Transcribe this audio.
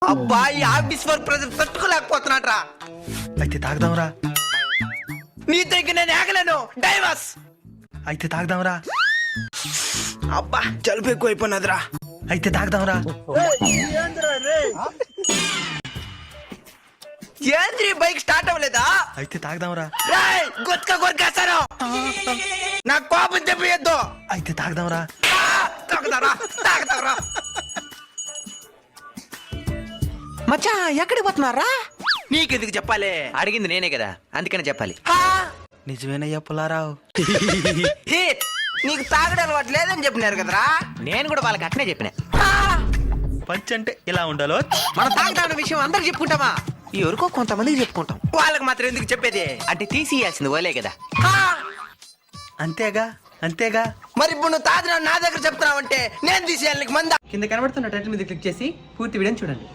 అబ్బా ఈ office work pressure తట్టుకోలేకపోతున్నాట్రా. అయితే తాగదాంరా. నీతో ఇంక నేను ఆగలేను. డైవర్స్. అయితే తాగదాంరా. అబ్బా జలుబు ఎక్కువైపోయినదిరా. అయితే తాగదాంరా. ఏంద్రీ బైక్ స్టార్ట్ అవ్వలేదా? అయితే తాగదాంరా. రేయ్ గుత్క కొరికేస్తారు. నాకు కోపం తెప్పియద్దు. అయితే తాగదాంరా. తాగుతారా తాగుతారా. మచ్చా ఎక్కడికి పోతున్నారా? నీకెందుకు చెప్పాలి? అడిగింది నేనే కదా, అందుకని చెప్పాలి. నిజమేనయ్యా పుల్లారావు. హే, నీకు తాగడం అలవాటు లేదని చెప్పినారు కదరా. నేను కూడా వాళ్ళకి అట్నే చెప్పిన. పంచ్ అంటే ఇలా ఉండాలో. మనం తాగుతాన్న విషయం అందరికి చెప్పుకుంటామా? ఎవరికో కొంతమందికి చెప్పుకుంటాం. వాళ్ళకి మాత్రం ఎందుకు చెప్పేది? అంటే తీసియాల్సింది ఓలే కదా. అంతేగా అంతేగా. మరి ఇప్పుడు నువ్వు తాగిన నా దగ్గర చెప్తున్నావంటే నేను తీసేయాలి నీకు మంద. కింద కనబడుతున్న టైటిల్ మీద క్లిక్ చేసి పూర్తి వీడియోని చూడండి.